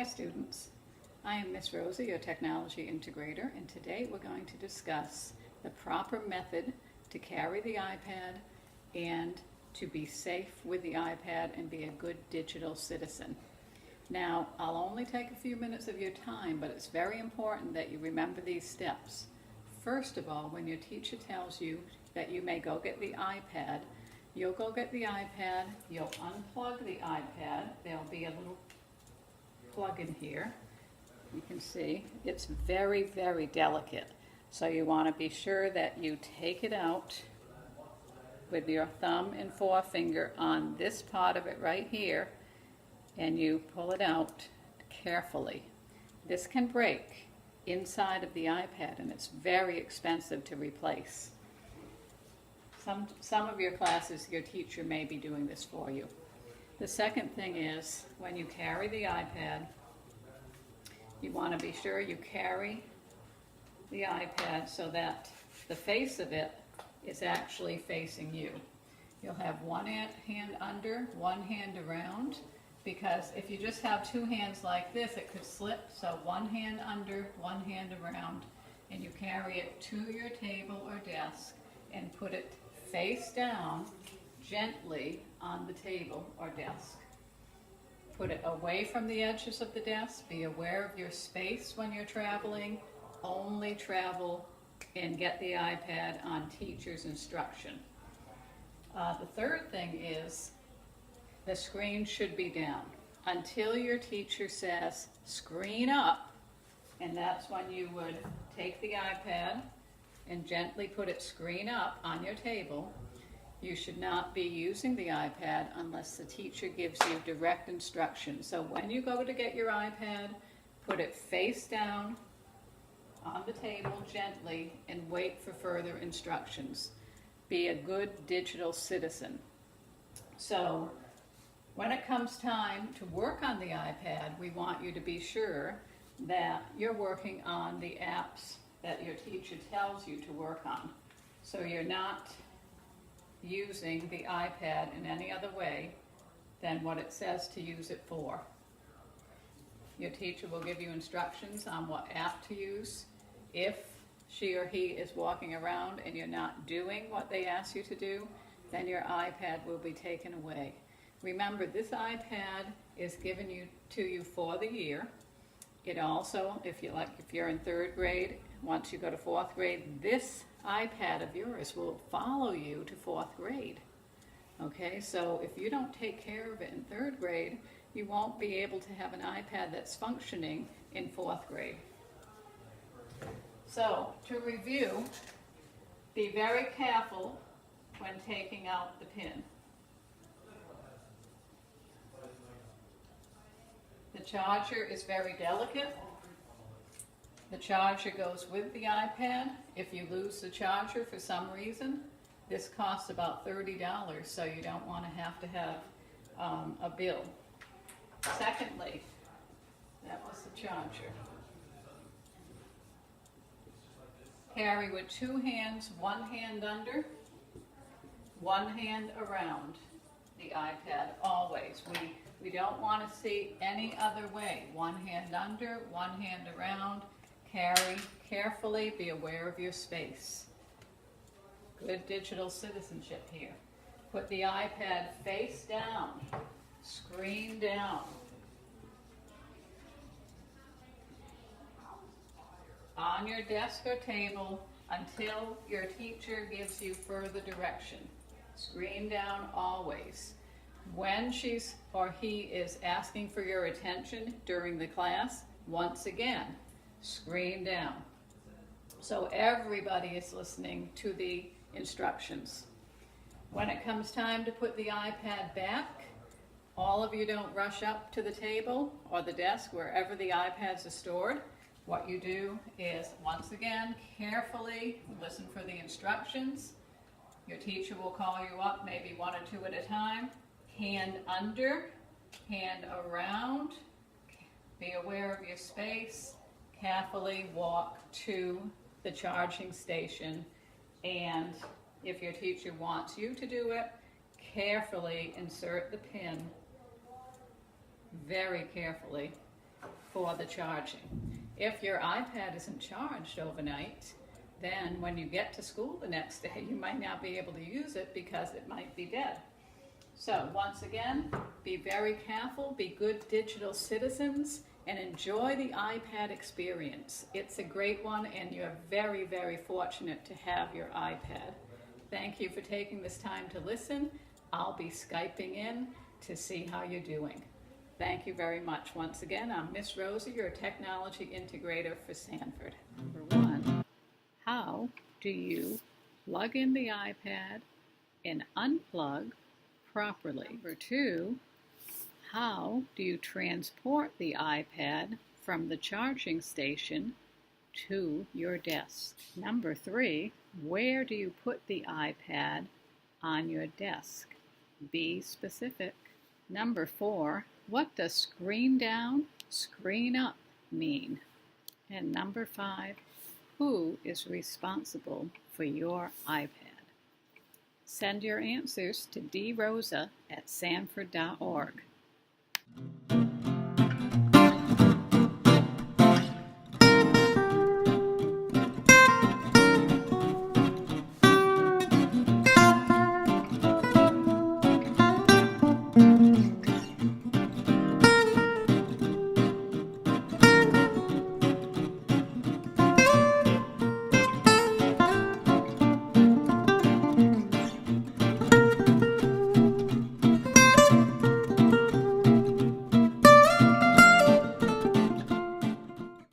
Hi students, I am Miss Rosie, your technology integrator, and today we're going to discuss the proper method to carry the iPad and to be safe with the iPad and be a good digital citizen. Now, I'll only take a few minutes of your time, but it's very important that you remember these steps. First of all, when your teacher tells you that you may go get the iPad, you'll go get the iPad, you'll unplug the iPad, there'll be a little plug in here. You can see it's very, very delicate. So you want to be sure that you take it out with your thumb and forefinger on this part of it right here, and you pull it out carefully. This can break inside of the iPad, and it's very expensive to replace. Some of your classes, your teacher may be doing this for you. The second thing is, when you carry the iPad, you want to be sure you carry the iPad so that the face of it is actually facing you. You'll have one hand under, one hand around, because if you just have two hands like this, it could slip. So one hand under, one hand around, and you carry it to your table or desk and put it face down gently on the table or desk. Put it away from the edges of the desk. Be aware of your space when you're traveling. Only travel and get the iPad on teacher's instruction. The third thing is the screen should be down until your teacher says screen up, and that's when you would take the iPad and gently put it screen up on your table. You should not be using the iPad unless the teacher gives you direct instructions. So when you go to get your iPad, put it face down on the table gently and wait for further instructions. Be a good digital citizen. So when it comes time to work on the iPad, we want you to be sure that you're working on the apps that your teacher tells you to work on. So you're not using the iPad in any other way than what it says to use it for. Your teacher will give you instructions on what app to use. If she or he is walking around and you're not doing what they ask you to do, then your iPad will be taken away. Remember, this iPad is given to you for the year. It also, if you're in third grade, once you go to fourth grade, this iPad of yours will follow you to fourth grade. Okay, so if you don't take care of it in third grade, you won't be able to have an iPad that's functioning in fourth grade. So, to review, be very careful when taking out the pin. The charger is very delicate. The charger goes with the iPad. If you lose the charger for some reason, this costs about $30, so you don't want to have a bill. Secondly, that was the charger. Carry with two hands, one hand under, one hand around the iPad, always. We don't want to see any other way. One hand under, one hand around. Carry carefully, be aware of your space. Good digital citizenship here. Put the iPad face down, screen down. On your desk or table until your teacher gives you further direction. Screen down always. When she or he is asking for your attention during the class, once again, screen down. So everybody is listening to the instructions. When it comes time to put the iPad back, all of you don't rush up to the table or the desk, wherever the iPads are stored. What you do is, once again, carefully listen for the instructions. Your teacher will call you up, maybe one or two at a time. Hand under, hand around. Be aware of your space. Carefully walk to the charging station, and if your teacher wants you to do it, carefully insert the pin very carefully for the charging. If your iPad isn't charged overnight, then when you get to school the next day, you might not be able to use it because it might be dead. So once again, be very careful, be good digital citizens, and enjoy the iPad experience. It's a great one, and you're very, very fortunate to have your iPad. Thank you for taking this time to listen. I'll be Skyping in to see how you're doing. Thank you very much. Once again, I'm Miss Rosa, your technology integrator for Sanford. Number one, how do you plug in the iPad and unplug properly? Number two, how do you transport the iPad from the charging station to your desk? Number three, where do you put the iPad on your desk? Be specific. Number four, what does screen down, screen up mean? And number five, who is responsible for your iPad? Send your answers to drosa@sanford.org.